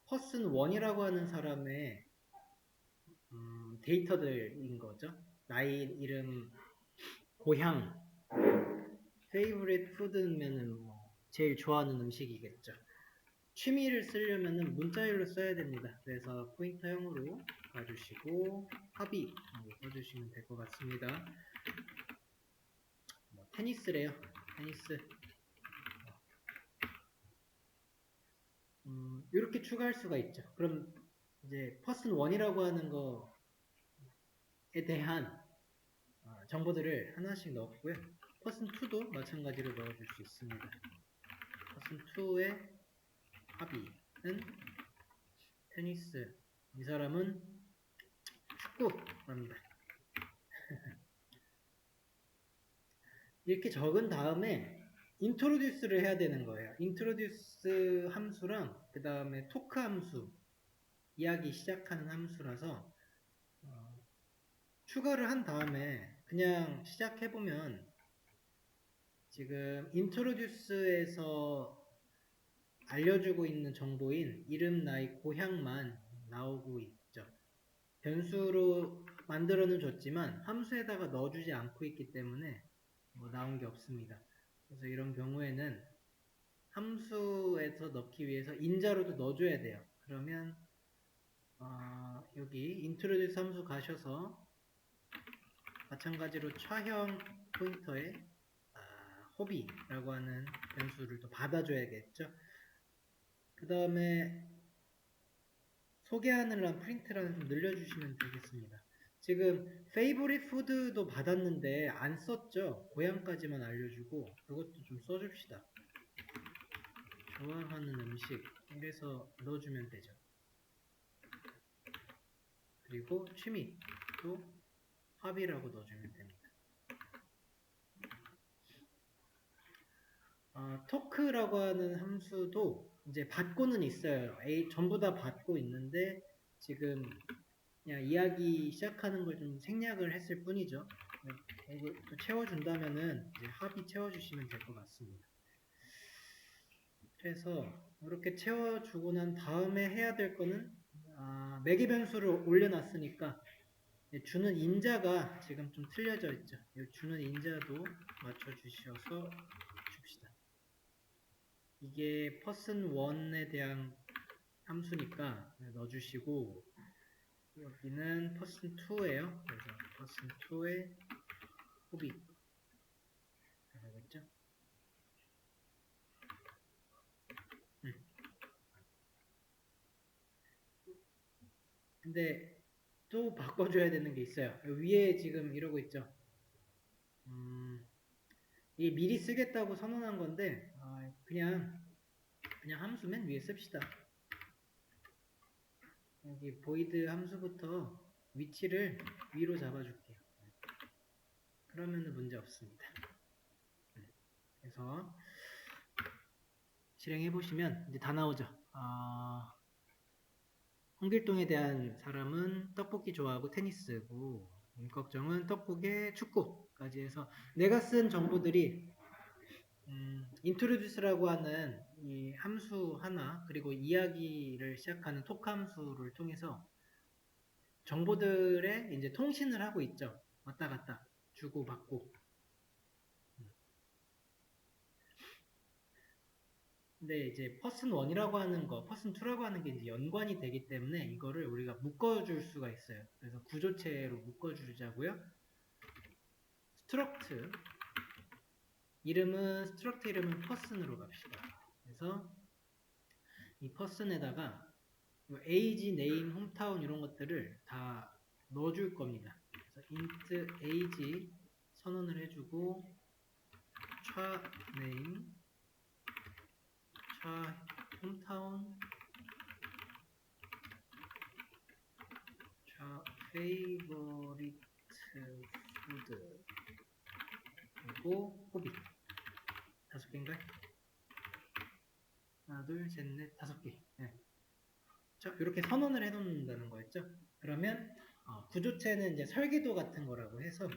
퍼슨 1이라고 하는 사람의 데이터들인 거죠. 나이, 이름, 고향, favorite food면은 뭐 제일 좋아하는 음식이겠죠. 취미를 쓰려면은 문자열로 써야 됩니다. 그래서 포인터형으로 가주시고 합의라고 써주시면 될 것 같습니다. 뭐 테니스래요. 테니스. 이렇게 추가할 수가 있죠. 그럼 이제 퍼슨 1이라고 하는 거에 대한 정보들을 하나씩 넣었고요. 퍼슨 2도 마찬가지로 넣어줄 수 있습니다. 퍼슨 2의 합의는 테니스. 이 사람은 축구랍니다. 이렇게 적은 다음에 introduce를 해야 되는 거예요. introduce 함수랑 그 다음에 토크 함수, 이야기 시작하는 함수라서 추가를 한 다음에 그냥 시작해보면 지금 introduce에서 알려주고 있는 정보인 이름, 나이, 고향만 나오고 있죠. 변수로 만들어는 줬지만 함수에다가 넣어주지 않고 있기 때문에 나온 게 없습니다. 그래서 이런 경우에는 함수에서 넣기 위해서 인자로도 넣어줘야 돼요. 그러면 여기 introduce 함수 가셔서 마찬가지로 차형 포인터에 hobby라고 하는 변수를 또 받아줘야겠죠. 그 다음에 소개하는 프린트란을 좀 늘려주시면 되겠습니다. 지금 favorite food도 받았는데 안 썼죠. 고향까지만 알려주고 그것도 좀 써줍시다. 좋아하는 음식 이래서 넣어주면 되죠. 그리고 취미도 합의라고 넣어주면 됩니다. 토크라고 하는 함수도 이제 받고는 있어요. 전부 다 받고 있는데 지금 그냥 이야기 시작하는 걸 좀 생략을 했을 뿐이죠. 이거 또 채워준다면은 이제 합의 채워주시면 될 것 같습니다. 그래서 이렇게 채워주고 난 다음에 해야 될 거는 매개 변수를 올려놨으니까 주는 인자가 지금 좀 틀려져 있죠. 주는 인자도 맞춰주셔서 줍시다. 이게 person 1에 대한 함수니까 넣어주시고 여기는 person 2예요. 그래서 person 2의 호비 알겠죠? 근데 또 바꿔줘야 되는 게 있어요. 위에 지금 이러고 있죠. 이게 미리 쓰겠다고 선언한 건데 그냥 함수 맨 위에 씁시다. 여기 void 함수부터 위치를 위로 잡아줄게요. 그러면 문제 없습니다. 그래서 실행해 보시면 이제 다 나오죠. 홍길동에 대한 사람은 떡볶이 좋아하고 테니스고 임꺽정은 떡국에 축구까지 해서 내가 쓴 정보들이 introduce라고 하는 이 함수 하나 그리고 이야기를 시작하는 톡 함수를 통해서 정보들의 이제 통신을 하고 있죠. 왔다 갔다 주고 받고. 근데 이제 person 1이라고 하는 거, person 2라고 하는 게 이제 연관이 되기 때문에 이거를 우리가 묶어줄 수가 있어요. 그래서 구조체로 묶어주자고요. struct struct 이름은 person으로 갑시다. 그래서 이 person에다가 age, name, hometown 이런 것들을 다 넣어줄 겁니다. 그래서 int age 선언을 해주고 차 name, 차 hometown, 차 favorite food 그리고 호비 5개인가요? 하나, 둘, 셋, 넷, 5개. 네. 자, 이렇게 선언을 해놓는다는 거였죠. 그러면 구조체는 이제 설계도 같은 거라고 해서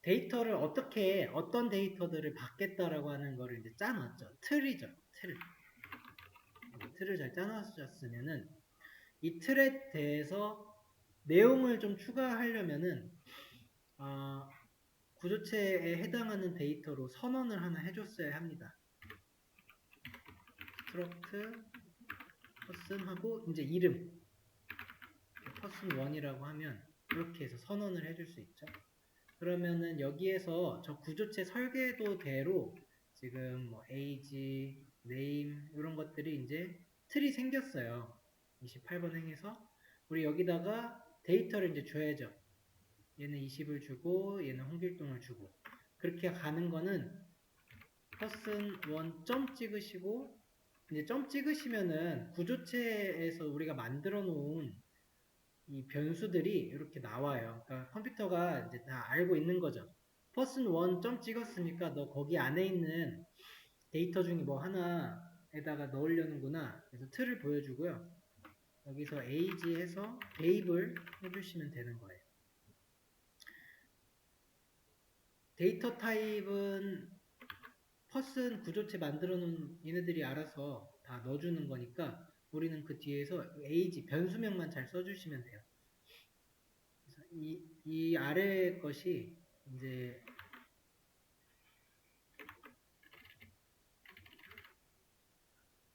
데이터를 어떤 데이터들을 받겠다라고 하는 거를 이제 짜놨죠. 틀이죠. 틀. 틀을 잘 짜놨었으면은 이 틀에 대해서 내용을 좀 추가하려면은 구조체에 해당하는 데이터로 선언을 하나 해줬어야 합니다. struct person 하고 이제 이름 person1이라고 하면 이렇게 해서 선언을 해줄 수 있죠. 그러면은 여기에서 저 구조체 설계도대로 지금 뭐 age, name 이런 것들이 이제 틀이 생겼어요. 28번 행에서 우리 여기다가 데이터를 이제 줘야죠. 얘는 20을 주고 얘는 홍길동을 주고 그렇게 가는 거는 person1 점 찍으시고 이제 점 찍으시면은 구조체에서 우리가 만들어 놓은 이 변수들이 이렇게 나와요. 그러니까 컴퓨터가 이제 다 알고 있는 거죠. person1 점 찍었으니까 너 거기 안에 있는 데이터 중에 뭐 하나에다가 넣으려는구나. 그래서 틀을 보여주고요. 여기서 age 해서 대입을 해주시면 되는 거예요. 데이터 타입은 person 구조체 만들어 놓은 얘네들이 알아서 다 넣어주는 거니까 우리는 그 뒤에서 age 변수명만 잘 써주시면 돼요. 그래서 이 아래 것이 이제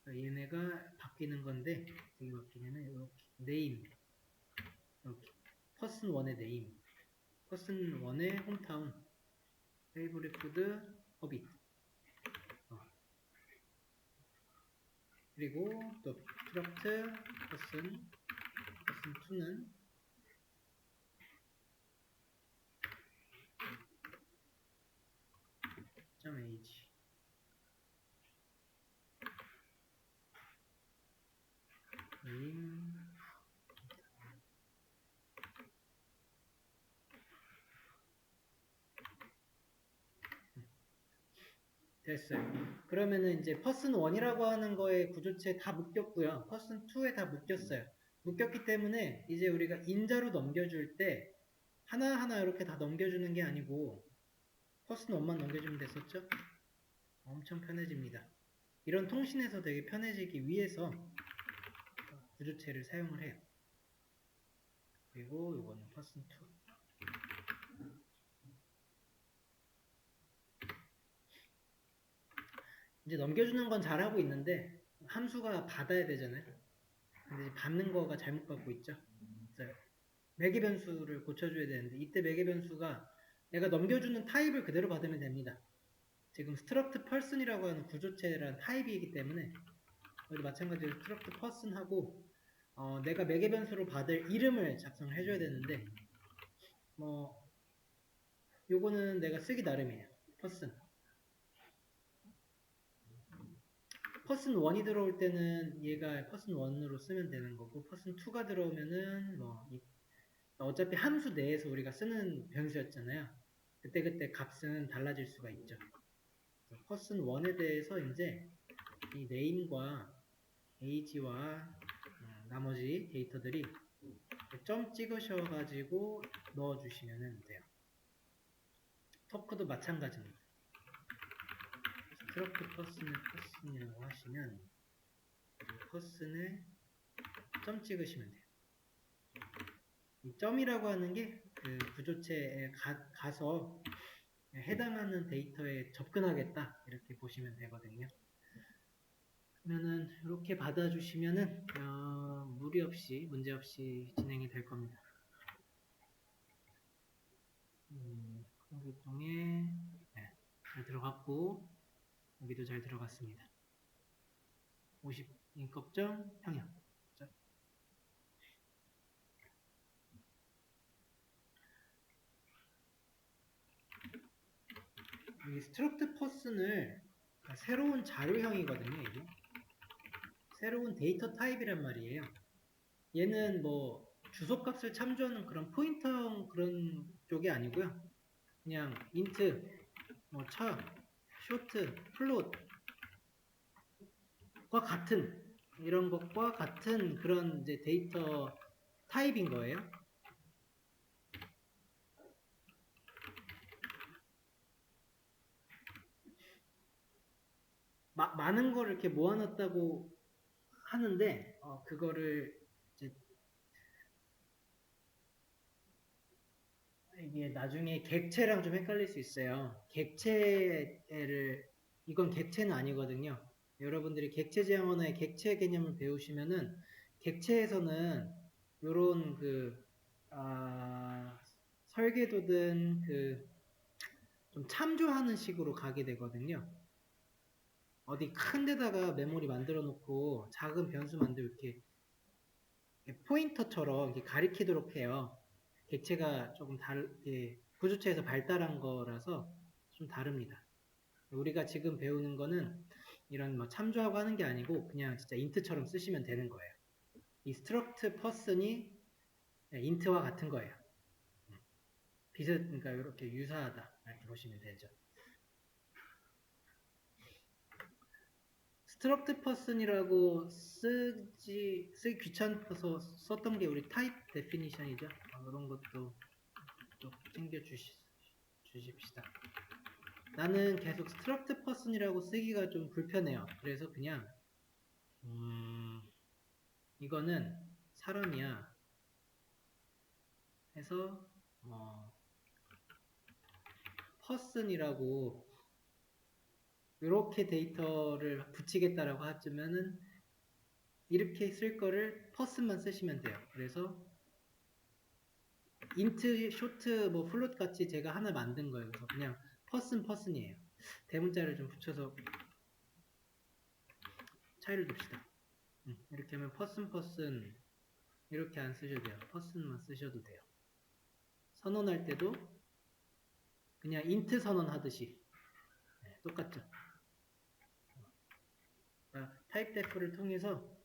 얘네가 바뀌는 건데 되게 바뀌면은 이렇게 name 이렇게 person1의 name person1의 홈타운 favorite food 허빗 그리고 또 struct person2는 .age 됐어요. 그러면은 이제 person1이라고 하는 거에 구조체에 다 묶였고요. person2에 다 묶였어요. 묶였기 때문에 이제 우리가 인자로 넘겨줄 때 하나하나 이렇게 다 넘겨주는 게 아니고 person1만 넘겨주면 됐었죠? 엄청 편해집니다. 이런 통신에서 되게 편해지기 위해서 구조체를 사용을 해요. 그리고 이거는 person2 이제 넘겨주는 건 잘하고 있는데 함수가 받아야 되잖아요. 근데 이제 받는 거가 잘못 받고 있죠. 그래서 매개 변수를 고쳐줘야 되는데 이때 매개 변수가 내가 넘겨주는 타입을 그대로 받으면 됩니다. 지금 struct person이라고 하는 구조체라는 타입이기 때문에 여기도 마찬가지로 struct person 하고 내가 매개 변수로 받을 이름을 작성을 해줘야 되는데 뭐 요거는 내가 쓰기 나름이에요. person person1이 들어올 때는 얘가 person1으로 쓰면 되는 거고 person2가 들어오면은 뭐 어차피 함수 내에서 우리가 쓰는 변수였잖아요. 그때 값은 달라질 수가 있죠. person1에 대해서 이제 이 name과 age와 나머지 데이터들이 점 찍으셔가지고 넣어주시면 돼요. 토크도 마찬가지입니다. struct person이라고 하시면 person에 점 찍으시면 돼요. 이 점이라고 하는 게 그 구조체에 가서 해당하는 데이터에 접근하겠다 이렇게 보시면 되거든요. 그러면은 이렇게 받아주시면은 무리 없이 문제 없이 진행이 될 겁니다. 홍길동에 네, 잘 들어갔고 여기도 잘 들어갔습니다. 50인껍정 평형. 이 struct person을 새로운 자료형이거든요. 이게 새로운 데이터 타입이란 말이에요. 얘는 뭐 주소값을 참조하는 그런 포인터 그런 쪽이 아니고요. 그냥 int, 뭐 차, short, float과 같은 이런 것과 같은 그런 이제 데이터 타입인 거예요. 많은 걸 이렇게 모아놨다고 하는데 그거를 이제 이게 나중에 객체랑 좀 헷갈릴 수 있어요. 이건 객체는 아니거든요. 여러분들이 객체지향 언어의 객체 개념을 배우시면은 객체에서는 요런 설계도든 좀 참조하는 식으로 가게 되거든요. 어디 큰 데다가 메모리 만들어 놓고 작은 변수 만들고 이렇게 포인터처럼 이렇게 가리키도록 해요. 객체가 조금 구조체에서 발달한 거라서 좀 다릅니다. 우리가 지금 배우는 거는 이런 뭐 참조하고 하는 게 아니고 그냥 진짜 인트처럼 쓰시면 되는 거예요. 이 struct person이 int와 같은 거예요. 그러니까 이렇게 유사하다 이렇게 보시면 되죠. struct person이라고 쓰기 귀찮아서 썼던 게 우리 type definition이죠. 그런 것도 또 챙겨 주십시다. 나는 계속 struct person이라고 쓰기가 좀 불편해요. 그래서 그냥 이거는 사람이야 해서 person이라고 이렇게 데이터를 붙이겠다라고 하면은 이렇게 쓸 거를 person만 쓰시면 돼요. 그래서 int, short, 뭐 float 같이 제가 하나 만든 거예요. 그래서 그냥 person이에요. 대문자를 좀 붙여서 차이를 둡시다. 이렇게 하면 person 이렇게 안 쓰셔도 돼요. person만 쓰셔도 돼요. 선언할 때도 그냥 int 선언하듯이 똑같죠. 타입 def를 통해서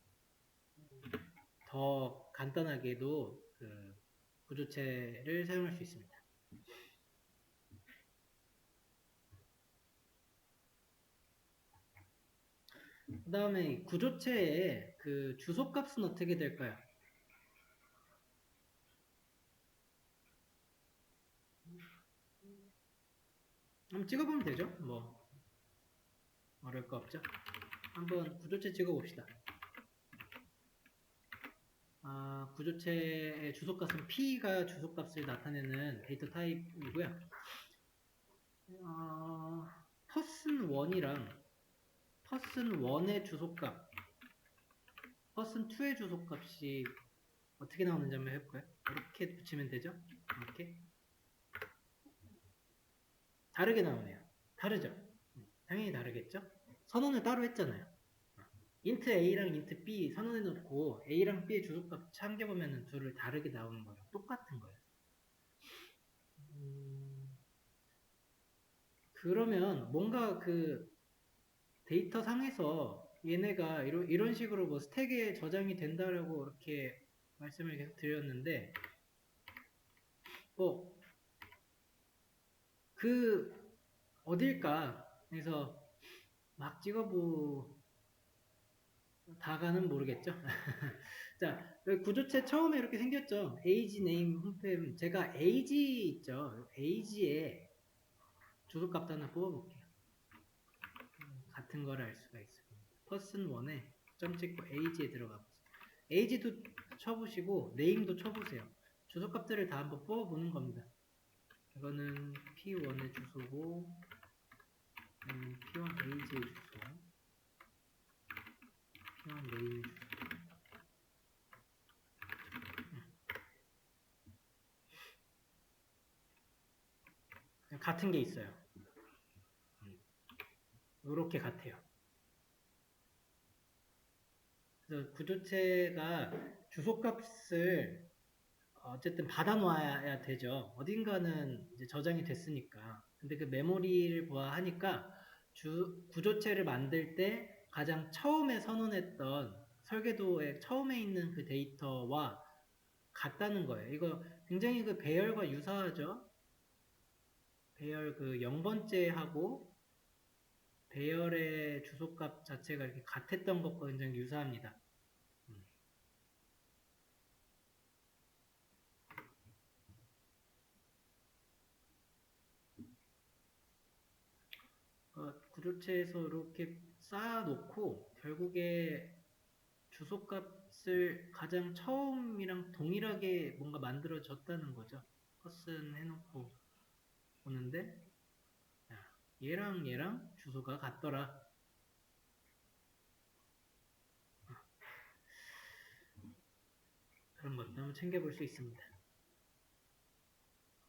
더 간단하게도 구조체를 사용할 수 있습니다. 그 다음에 구조체의 주소값은 어떻게 될까요? 한번 찍어보면 되죠. 뭐 어려울 거 없죠. 한번 구조체 찍어봅시다. 구조체의 주소값은 P가 주소값을 나타내는 데이터 타입이고요. person1이랑 person1의 주소값, person2의 주소값이 어떻게 나오는지 한번 해볼까요? 이렇게 붙이면 되죠? 이렇게 다르게 나오네요. 다르죠? 당연히 다르겠죠? 선언을 따로 했잖아요. int a랑 int b 선언해 놓고 a랑 b의 주소값 참겨보면 둘을 다르게 나오는 거예요. 똑같은 거예요. 그러면 뭔가 데이터 상에서 얘네가 이런 식으로 뭐 스택에 저장이 된다라고 이렇게 말씀을 계속 드렸는데 어딜까 해서 막 다가는 모르겠죠. 자, 구조체 처음에 이렇게 생겼죠. age name 홈페이지 제가 age 있죠. age에 주소값 하나 뽑아볼게요. 같은 거를 알 수가 있어요. person 1에 점 찍고 age에 들어가 보세요. age도 쳐보시고 name도 쳐보세요. 주소값들을 다 한번 뽑아보는 겁니다. 이거는 p1의 주소고 p1 age의 주소, p1 name의 주소. 같은 게 있어요. 이렇게 같아요. 그래서 구조체가 주소값을 어쨌든 받아놔야 되죠. 어딘가는 이제 저장이 됐으니까. 근데 그 메모리를 보아하니까 구조체를 만들 때 가장 처음에 선언했던 설계도에 처음에 있는 그 데이터와 같다는 거예요. 이거 굉장히 배열과 유사하죠. 배열 0번째하고 배열의 주소값 자체가 이렇게 같았던 것과 굉장히 유사합니다. 구조체에서 이렇게 쌓아놓고 결국에 주소값을 가장 처음이랑 동일하게 뭔가 만들어졌다는 거죠. 컷슨 해놓고 보는데 야, 얘랑 얘랑 주소가 같더라. 그런 것도 한번 챙겨볼 수 있습니다.